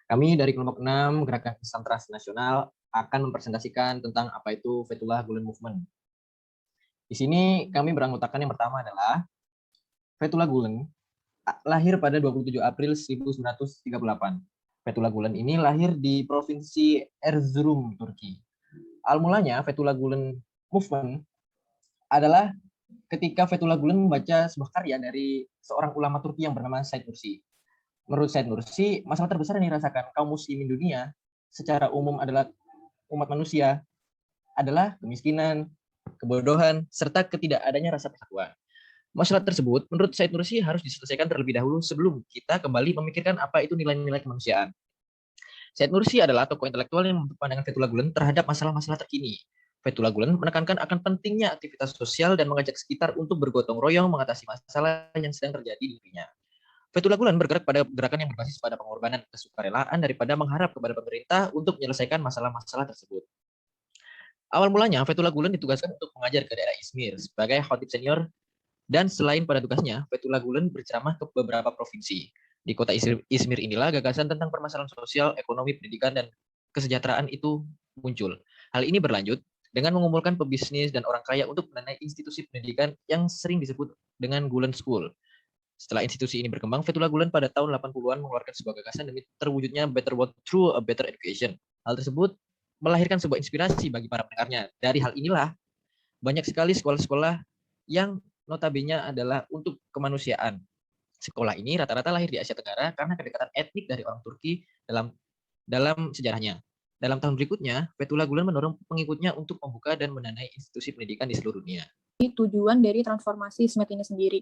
Kami dari kelompok 6 Gerakan Islam Transnasional akan mempresentasikan tentang apa itu Fethullah Gulen Movement. Di sini kami beranggotakan yang pertama adalah Fethullah Gulen lahir pada 27 April 1938. Fethullah Gulen ini lahir di Provinsi Erzurum, Turki. Mulanya Fethullah Gulen Movement adalah ketika Fethullah Gulen membaca sebuah karya dari seorang ulama Turki yang bernama Said Nursi. Menurut Said Nursi, masalah terbesar yang dirasakan kaum muslimin dunia secara umum adalah umat manusia adalah kemiskinan, kebodohan, serta ketidakadanya rasa persatuan. Masalah tersebut, menurut Said Nursi, harus diselesaikan terlebih dahulu sebelum kita kembali memikirkan apa itu nilai-nilai kemanusiaan. Said Nursi adalah tokoh intelektual yang membentuk pandangan Fethullah Gulen terhadap masalah-masalah terkini. Fethullah Gulen menekankan akan pentingnya aktivitas sosial dan mengajak sekitar untuk bergotong royong mengatasi masalah yang sedang terjadi di dunia. Fethullah Gulen bergerak pada gerakan yang berbasis pada pengorbanan kesukarelaan daripada mengharap kepada pemerintah untuk menyelesaikan masalah-masalah tersebut. Awal mulanya, Fethullah Gulen ditugaskan untuk mengajar ke daerah Izmir sebagai khatib senior. Dan selain pada tugasnya, Fethullah Gulen berceramah ke beberapa provinsi. Di kota Izmir inilah gagasan tentang permasalahan sosial, ekonomi, pendidikan, dan kesejahteraan itu muncul. Hal ini berlanjut dengan mengumpulkan pebisnis dan orang kaya untuk mendanai institusi pendidikan yang sering disebut dengan Gulen School. Setelah institusi ini berkembang, Fethullah Gulen pada tahun 80-an mengeluarkan sebuah gagasan demi terwujudnya better world through a better education. Hal tersebut melahirkan sebuah inspirasi bagi para pendengarnya. Dari hal inilah, banyak sekali sekolah-sekolah yang notabene adalah untuk kemanusiaan. Sekolah ini rata-rata lahir di Asia Tenggara karena kedekatan etnik dari orang Turki dalam sejarahnya. Dalam tahun berikutnya, Fethullah Gulen mendorong pengikutnya untuk membuka dan mendanai institusi pendidikan di seluruh dunia. Tujuan dari transformasi SMED ini sendiri.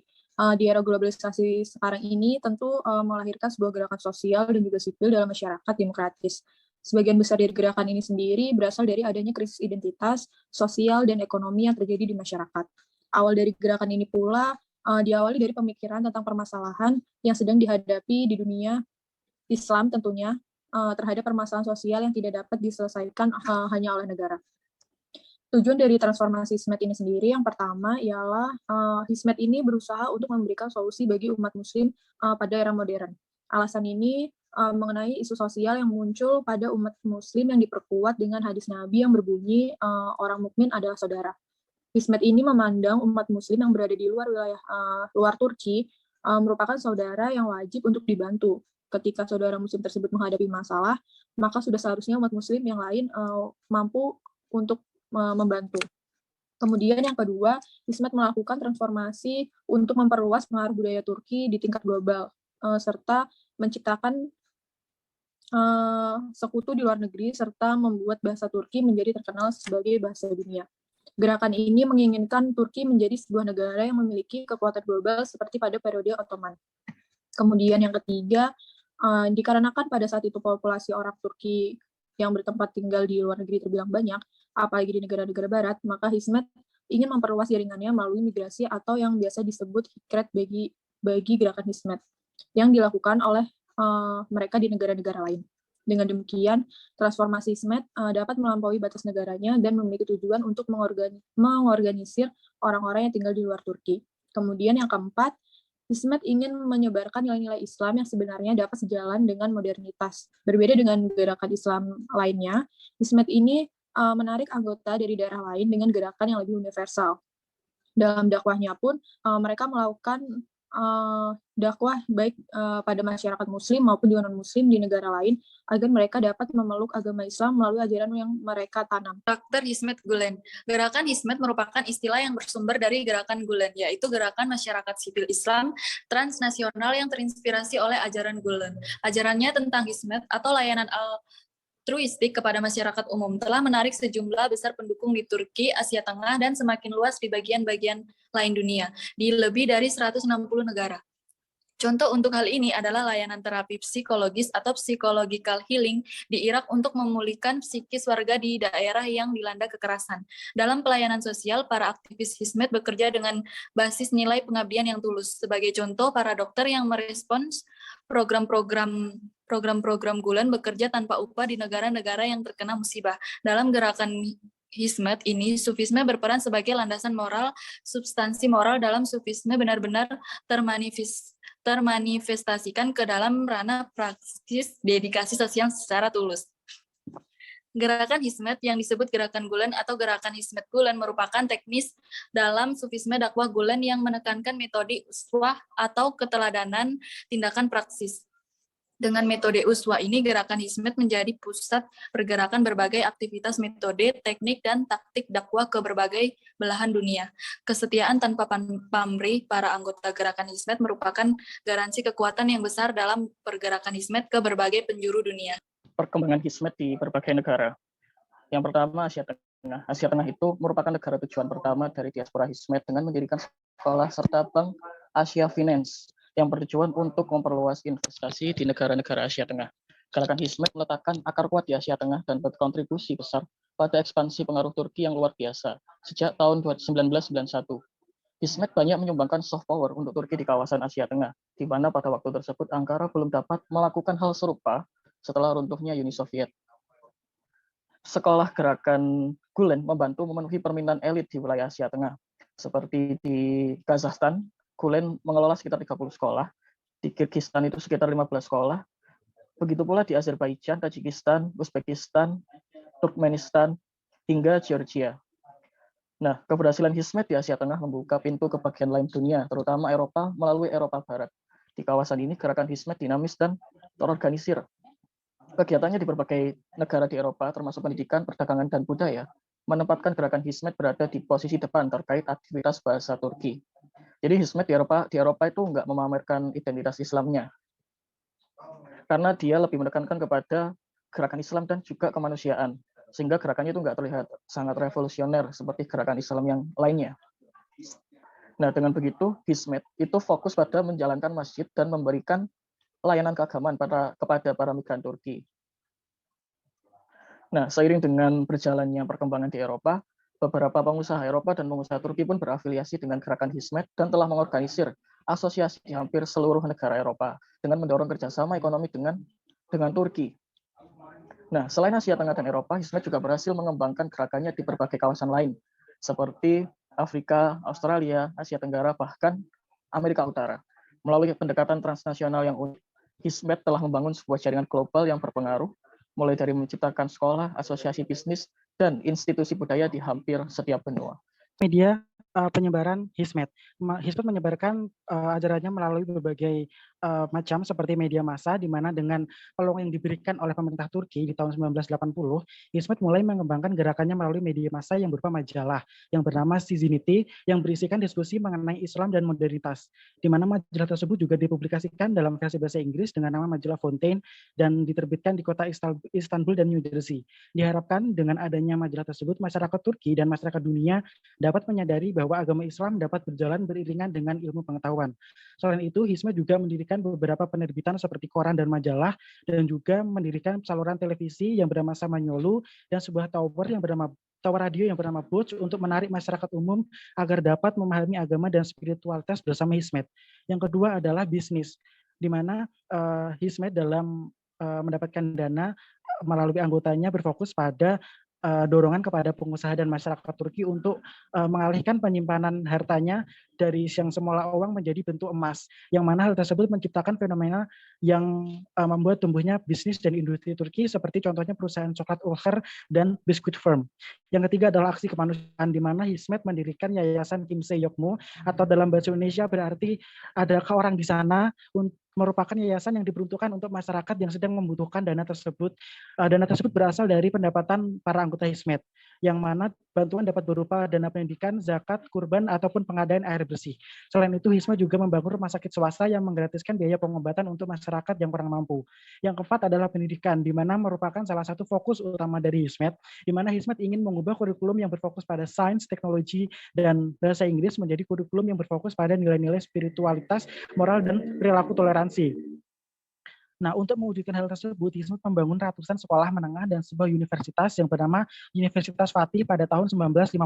Di era globalisasi sekarang ini tentu melahirkan sebuah gerakan sosial dan juga sipil dalam masyarakat demokratis. Sebagian besar dari gerakan ini sendiri berasal dari adanya krisis identitas, sosial, dan ekonomi yang terjadi di masyarakat. Awal dari gerakan ini pula diawali dari pemikiran tentang permasalahan yang sedang dihadapi di dunia Islam tentunya terhadap permasalahan sosial yang tidak dapat diselesaikan hanya oleh negara. Tujuan dari transformasi HISMED ini sendiri yang pertama ialah HISMED ini berusaha untuk memberikan solusi bagi umat muslim pada era modern. Alasan ini mengenai isu sosial yang muncul pada umat muslim yang diperkuat dengan hadis Nabi yang berbunyi orang mukmin adalah saudara. HISMED ini memandang umat muslim yang berada di luar wilayah luar Turki merupakan saudara yang wajib untuk dibantu. Ketika saudara muslim tersebut menghadapi masalah, maka sudah seharusnya umat muslim yang lain mampu untuk membantu. Kemudian yang kedua, HISMED melakukan transformasi untuk memperluas pengaruh budaya Turki di tingkat global, serta menciptakan sekutu di luar negeri, serta membuat bahasa Turki menjadi terkenal sebagai bahasa dunia. Gerakan ini menginginkan Turki menjadi sebuah negara yang memiliki kekuatan global seperti pada periode Ottoman. Kemudian yang ketiga, dikarenakan pada saat itu populasi orang Turki yang bertempat tinggal di luar negeri terbilang banyak, apalagi di negara-negara barat, maka HISMED ingin memperluas jaringannya melalui migrasi atau yang biasa disebut hikret bagi gerakan HISMED yang dilakukan oleh mereka di negara-negara lain. Dengan demikian, transformasi HISMED dapat melampaui batas negaranya dan memiliki tujuan untuk mengorganisir orang-orang yang tinggal di luar Turki. Kemudian yang keempat, HISMED ingin menyebarkan nilai-nilai Islam yang sebenarnya dapat sejalan dengan modernitas. Berbeda dengan gerakan Islam lainnya, HISMED ini menarik anggota dari daerah lain dengan gerakan yang lebih universal. Dalam dakwahnya pun, mereka melakukan dakwah baik pada masyarakat muslim maupun juga non-muslim di negara lain agar mereka dapat memeluk agama Islam melalui ajaran yang mereka tanam. Karakter HISMED Gulen. Gerakan HISMED merupakan istilah yang bersumber dari gerakan Gulen, yaitu gerakan masyarakat sipil Islam transnasional yang terinspirasi oleh ajaran Gulen. Ajarannya tentang HISMED atau layanan altruistik kepada masyarakat umum telah menarik sejumlah besar pendukung di Turki, Asia Tengah, dan semakin luas di bagian-bagian lain dunia, di lebih dari 160 negara. Contoh untuk hal ini adalah layanan terapi psikologis atau psychological healing di Irak untuk memulihkan psikis warga di daerah yang dilanda kekerasan. Dalam pelayanan sosial, para aktivis HISMED bekerja dengan basis nilai pengabdian yang tulus. Sebagai contoh, para dokter yang merespons program-program Gulen bekerja tanpa upah di negara-negara yang terkena musibah. Dalam gerakan HISMED ini, Sufisme berperan sebagai landasan moral. Substansi moral dalam Sufisme benar-benar termanifestasikan ke dalam ranah praksis dedikasi sosial secara tulus. Gerakan Hizmet yang disebut Gerakan Gulen atau Gerakan Hizmet Gulen merupakan teknis dalam sufisme dakwah Gulen yang menekankan metode uswah atau keteladanan tindakan praksis. Dengan metode uswah ini, Gerakan Hizmet menjadi pusat pergerakan berbagai aktivitas metode, teknik, dan taktik dakwah ke berbagai belahan dunia. Kesetiaan tanpa pamrih para anggota Gerakan Hizmet merupakan garansi kekuatan yang besar dalam pergerakan Hizmet ke berbagai penjuru dunia. Perkembangan Hizmet di berbagai negara. Yang pertama, Asia Tengah. Asia Tengah itu merupakan negara tujuan pertama dari diaspora Hizmet dengan mendirikan sekolah serta Bank Asia Finance yang bertujuan untuk memperluas investasi di negara-negara Asia Tengah. Gerakan Hizmet meletakkan akar kuat di Asia Tengah dan berkontribusi besar pada ekspansi pengaruh Turki yang luar biasa sejak tahun 1991. Hizmet banyak menyumbangkan soft power untuk Turki di kawasan Asia Tengah, di mana pada waktu tersebut Ankara belum dapat melakukan hal serupa setelah runtuhnya Uni Soviet. Sekolah Gerakan Gulen membantu memenuhi permintaan elit di wilayah Asia Tengah. Seperti di Kazakhstan, Gulen mengelola sekitar 30 sekolah, di Kyrgyzstan itu sekitar 15 sekolah, begitu pula di Azerbaijan, Tajikistan, Uzbekistan, Turkmenistan, hingga Georgia. Nah, keberhasilan Hizmet di Asia Tengah membuka pintu ke bagian lain dunia, terutama Eropa melalui Eropa Barat. Di kawasan ini, Gerakan Hizmet dinamis dan terorganisir. Kegiatannya di berbagai negara di Eropa, termasuk pendidikan, perdagangan, dan budaya, menempatkan Gerakan Hizmet berada di posisi depan terkait aktivitas bahasa Turki. Jadi Hizmet di Eropa itu nggak memamerkan identitas Islamnya, karena dia lebih menekankan kepada gerakan Islam dan juga kemanusiaan, sehingga gerakannya itu nggak terlihat sangat revolusioner seperti gerakan Islam yang lainnya. Nah, dengan begitu, Hizmet itu fokus pada menjalankan masjid dan memberikan layanan keagamaan kepada para migran Turki. Nah, seiring dengan berjalannya perkembangan di Eropa, beberapa pengusaha Eropa dan pengusaha Turki pun berafiliasi dengan Gerakan Hizmet dan telah mengorganisir asosiasi di hampir seluruh negara Eropa dengan mendorong kerjasama ekonomi dengan Turki. Nah, selain Asia Tengah dan Eropa, Hizmet juga berhasil mengembangkan gerakannya di berbagai kawasan lain, seperti Afrika, Australia, Asia Tenggara, bahkan Amerika Utara. Melalui pendekatan transnasional yang unik, Hizmet telah membangun sebuah jaringan global yang berpengaruh, mulai dari menciptakan sekolah, asosiasi bisnis, dan institusi budaya di hampir setiap benua. Media penyebaran Hizmet. Hizmet menyebarkan ajarannya melalui berbagai macam seperti media massa, di mana dengan peluang yang diberikan oleh pemerintah Turki di tahun 1980, Hizmet mulai mengembangkan gerakannya melalui media massa yang berupa majalah yang bernama Sizinity yang berisikan diskusi mengenai Islam dan modernitas, di mana majalah tersebut juga dipublikasikan dalam versi bahasa Inggris dengan nama majalah Fontaine dan diterbitkan di kota Istanbul dan New Jersey. Diharapkan dengan adanya majalah tersebut, masyarakat Turki dan masyarakat dunia dapat menyadari bahwa agama Islam dapat berjalan beriringan dengan ilmu pengetahuan. Selain itu, Hizmet juga mendirikan beberapa penerbitan seperti koran dan majalah, dan juga mendirikan saluran televisi yang bernama Samanyolu dan sebuah tower radio yang bernama Boch untuk menarik masyarakat umum agar dapat memahami agama dan spiritualitas bersama Hizmet. Yang kedua adalah bisnis, di mana Hizmet dalam mendapatkan dana melalui anggotanya berfokus pada dorongan kepada pengusaha dan masyarakat Turki untuk mengalihkan penyimpanan hartanya dari yang semula uang menjadi bentuk emas, yang mana hal tersebut menciptakan fenomena yang membuat tumbuhnya bisnis dan industri Turki, seperti contohnya perusahaan coklat Ulker dan biskuit firm. Yang ketiga adalah aksi kemanusiaan, di mana Hizmet mendirikan Yayasan Kimse Yokmo, atau dalam bahasa Indonesia berarti adakah orang di sana, merupakan yayasan yang diperuntukkan untuk masyarakat yang sedang membutuhkan dana tersebut. Dana tersebut berasal dari pendapatan para anggota Hizmet, yang mana bantuan dapat berupa dana pendidikan, zakat, kurban, ataupun pengadaan air bersih. Selain itu, Hizmet juga membangun rumah sakit swasta yang menggratiskan biaya pengobatan untuk masyarakat yang kurang mampu. Yang keempat adalah pendidikan, di mana merupakan salah satu fokus utama dari Hizmet, di mana Hizmet ingin mengubah kurikulum yang berfokus pada sains, teknologi, dan bahasa Inggris menjadi kurikulum yang berfokus pada nilai-nilai spiritualitas, moral, dan perilaku toleransi. Nah, untuk mewujudkan hal tersebut, Hizmet membangun ratusan sekolah menengah dan sebuah universitas yang bernama Universitas Fatih pada tahun 1955.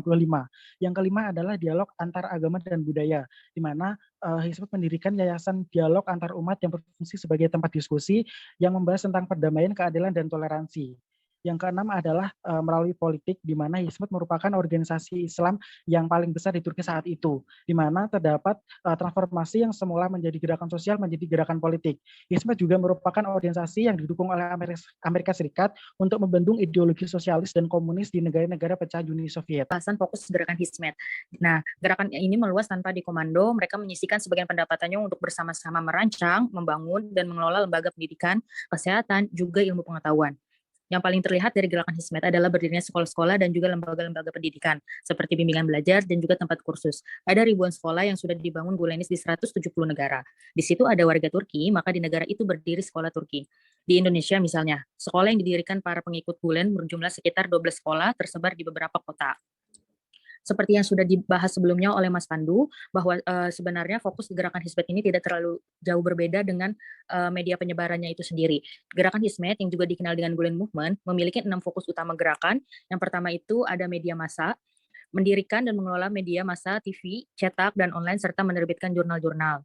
Yang kelima adalah dialog antar agama dan budaya, di mana Hizmet mendirikan yayasan dialog antar umat yang berfungsi sebagai tempat diskusi yang membahas tentang perdamaian, keadilan, dan toleransi. Yang keenam adalah melalui politik, di mana Hizmet merupakan organisasi Islam yang paling besar di Turki saat itu, di mana terdapat transformasi yang semula menjadi gerakan sosial menjadi gerakan politik. Hizmet juga merupakan organisasi yang didukung oleh Amerika Serikat untuk membendung ideologi sosialis dan komunis di negara-negara pecah Uni Soviet. Bahasan fokus gerakan Hizmet. Nah, gerakan ini meluas tanpa dikomando. Mereka menyisikan sebagian pendapatannya untuk bersama-sama merancang, membangun, dan mengelola lembaga pendidikan, kesehatan, juga ilmu pengetahuan. Yang paling terlihat dari gerakan Hizmet adalah berdirinya sekolah-sekolah dan juga lembaga-lembaga pendidikan, seperti bimbingan belajar dan juga tempat kursus. Ada ribuan sekolah yang sudah dibangun Gulenis di 170 negara. Di situ ada warga Turki, maka di negara itu berdiri sekolah Turki. Di Indonesia misalnya, sekolah yang didirikan para pengikut Gulen berjumlah sekitar 12 sekolah tersebar di beberapa kota. Seperti yang sudah dibahas sebelumnya oleh Mas Pandu, bahwa sebenarnya fokus gerakan Hizmet ini tidak terlalu jauh berbeda dengan media penyebarannya itu sendiri. Gerakan Hizmet yang juga dikenal dengan Gulen Movement memiliki 6 fokus utama gerakan. Yang pertama itu ada media massa, mendirikan dan mengelola media massa TV, cetak, dan online, serta menerbitkan jurnal-jurnal.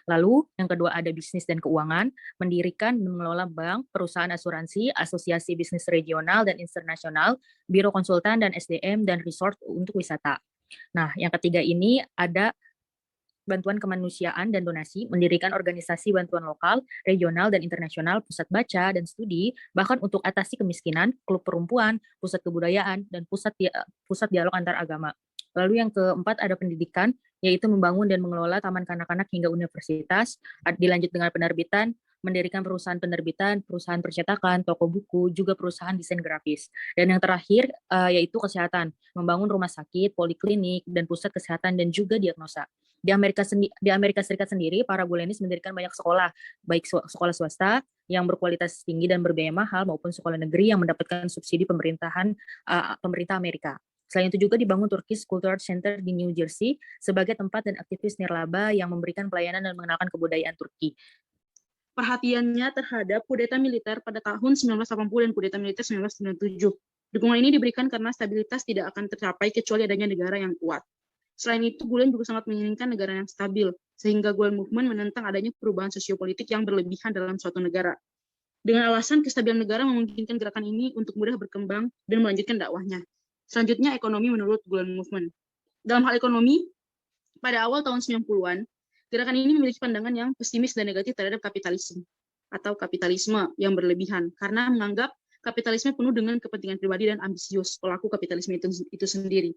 Lalu, yang kedua ada bisnis dan keuangan, mendirikan dan mengelola bank, perusahaan asuransi, asosiasi bisnis regional dan internasional, biro konsultan dan SDM, dan resort untuk wisata. Nah, yang ketiga ini ada bantuan kemanusiaan dan donasi, mendirikan organisasi bantuan lokal, regional, dan internasional, pusat baca dan studi, bahkan untuk atasi kemiskinan, klub perempuan, pusat kebudayaan, dan pusat dialog antar agama. Lalu yang keempat ada pendidikan, yaitu membangun dan mengelola taman kanak-kanak hingga universitas, dilanjut dengan penerbitan, mendirikan perusahaan penerbitan, perusahaan percetakan, toko buku, juga perusahaan desain grafis. Dan yang terakhir yaitu kesehatan, membangun rumah sakit, poliklinik, dan pusat kesehatan dan juga diagnosa. Di Amerika Serikat sendiri, para Gulenis mendirikan banyak sekolah, baik sekolah swasta yang berkualitas tinggi dan berbiaya mahal maupun sekolah negeri yang mendapatkan subsidi pemerintah Amerika. Selain itu juga dibangun Turkish Cultural Center di New Jersey sebagai tempat dan aktivis nirlaba yang memberikan pelayanan dan mengenalkan kebudayaan Turki. Perhatiannya terhadap kudeta militer pada tahun 1980 dan kudeta militer 1997. Dukungan ini diberikan karena stabilitas tidak akan tercapai kecuali adanya negara yang kuat. Selain itu, Gulen juga sangat menginginkan negara yang stabil, sehingga Gulen Movement menentang adanya perubahan sosiopolitik yang berlebihan dalam suatu negara. Dengan alasan kestabilan negara memungkinkan gerakan ini untuk mudah berkembang dan melanjutkan dakwahnya. Selanjutnya, ekonomi menurut Gulen Movement. Dalam hal ekonomi, pada awal tahun 90-an, gerakan ini memiliki pandangan yang pesimis dan negatif terhadap kapitalisme atau kapitalisme yang berlebihan, karena menganggap kapitalisme penuh dengan kepentingan pribadi dan ambisius pelaku kapitalisme itu sendiri.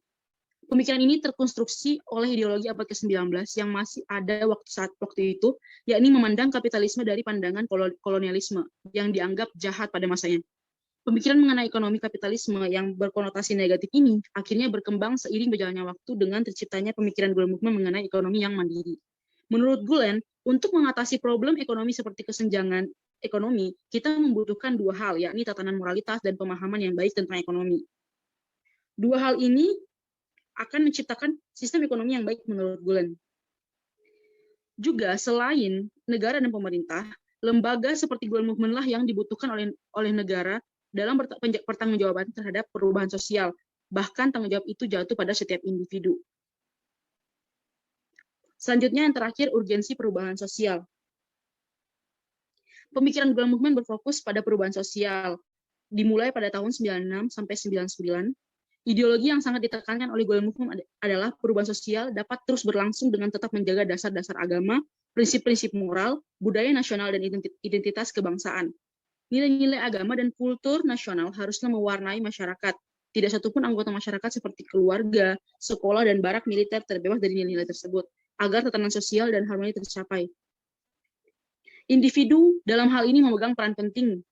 Pemikiran ini terkonstruksi oleh ideologi abad ke-19 yang masih ada waktu itu, yakni memandang kapitalisme dari pandangan kolonialisme yang dianggap jahat pada masanya. Pemikiran mengenai ekonomi kapitalisme yang berkonotasi negatif ini akhirnya berkembang seiring berjalannya waktu dengan terciptanya pemikiran Gulen Movement mengenai ekonomi yang mandiri. Menurut Gulen, untuk mengatasi problem ekonomi seperti kesenjangan ekonomi, kita membutuhkan dua hal, yakni tatanan moralitas dan pemahaman yang baik tentang ekonomi. Dua hal ini akan menciptakan sistem ekonomi yang baik menurut Gulen. Juga selain negara dan pemerintah, lembaga seperti Gulen Movement lah yang dibutuhkan oleh negara dalam pertanggungjawaban terhadap perubahan sosial. Bahkan tanggung jawab itu jatuh pada setiap individu. Selanjutnya yang terakhir, urgensi perubahan sosial. Pemikiran Gulen Movement berfokus pada perubahan sosial. Dimulai pada tahun 96 sampai 99, ideologi yang sangat ditekankan oleh Gulen Movement adalah perubahan sosial dapat terus berlangsung dengan tetap menjaga dasar-dasar agama, prinsip-prinsip moral, budaya nasional, dan identitas kebangsaan. Nilai-nilai agama dan kultur nasional harusnya mewarnai masyarakat. Tidak satupun anggota masyarakat seperti keluarga, sekolah, dan barak militer terbebas dari nilai-nilai tersebut, agar tatanan sosial dan harmoni tercapai. Individu dalam hal ini memegang peran penting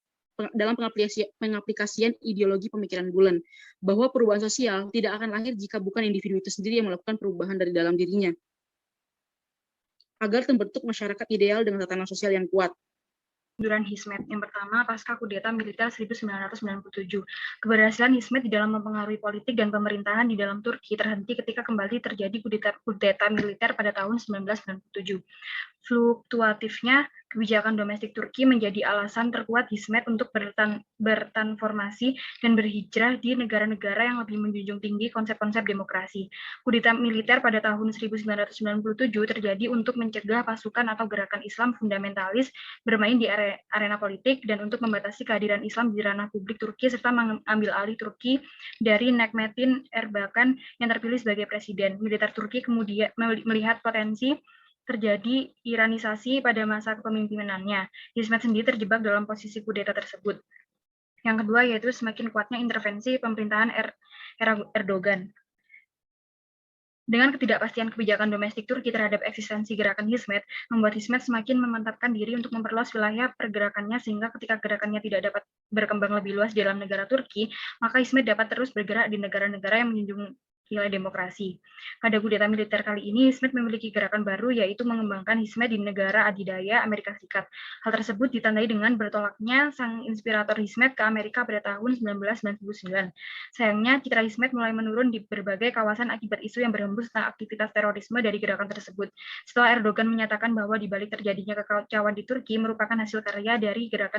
dalam pengaplikasian ideologi pemikiran Gulen, bahwa perubahan sosial tidak akan lahir jika bukan individu itu sendiri yang melakukan perubahan dari dalam dirinya, agar terbentuk masyarakat ideal dengan tatanan sosial yang kuat. Kemunduran Hizmet. Yang pertama, pasca kudeta militer 1997. Keberhasilan Hizmet di dalam mempengaruhi politik dan pemerintahan di dalam Turki terhenti ketika kembali terjadi kudeta militer pada tahun 1997. Fluktuatifnya Kebijakan domestik Turki menjadi alasan terkuat Hizmet untuk bertransformasi dan berhijrah di negara-negara yang lebih menjunjung tinggi konsep-konsep demokrasi. Kudeta militer pada tahun 1997 terjadi untuk mencegah pasukan atau gerakan Islam fundamentalis bermain di arena politik dan untuk membatasi kehadiran Islam di ranah publik Turki serta mengambil alih Turki dari Necmettin Erbakan yang terpilih sebagai presiden. Militer Turki kemudian melihat potensi terjadi iranisasi pada masa kepemimpinannya. Hizmet sendiri terjebak dalam posisi kudeta tersebut. Yang kedua yaitu semakin kuatnya intervensi pemerintahan Erdogan. Dengan ketidakpastian kebijakan domestik Turki terhadap eksistensi gerakan Hizmet, membuat Hizmet semakin memantapkan diri untuk memperluas wilayah pergerakannya sehingga ketika gerakannya tidak dapat berkembang lebih luas di dalam negara Turki, maka Hizmet dapat terus bergerak di negara-negara yang menjunjung nilai demokrasi. Pada kudeta militer kali ini, Hizmet memiliki gerakan baru, yaitu mengembangkan Hizmet di negara adidaya Amerika Serikat. Hal tersebut ditandai dengan bertolaknya sang inspirator Hizmet ke Amerika pada tahun 1999. Sayangnya, citra Hizmet mulai menurun di berbagai kawasan akibat isu yang berhembus tentang aktivitas terorisme dari gerakan tersebut. Setelah Erdogan menyatakan bahwa di balik terjadinya kekacauan di Turki merupakan hasil karya dari gerakan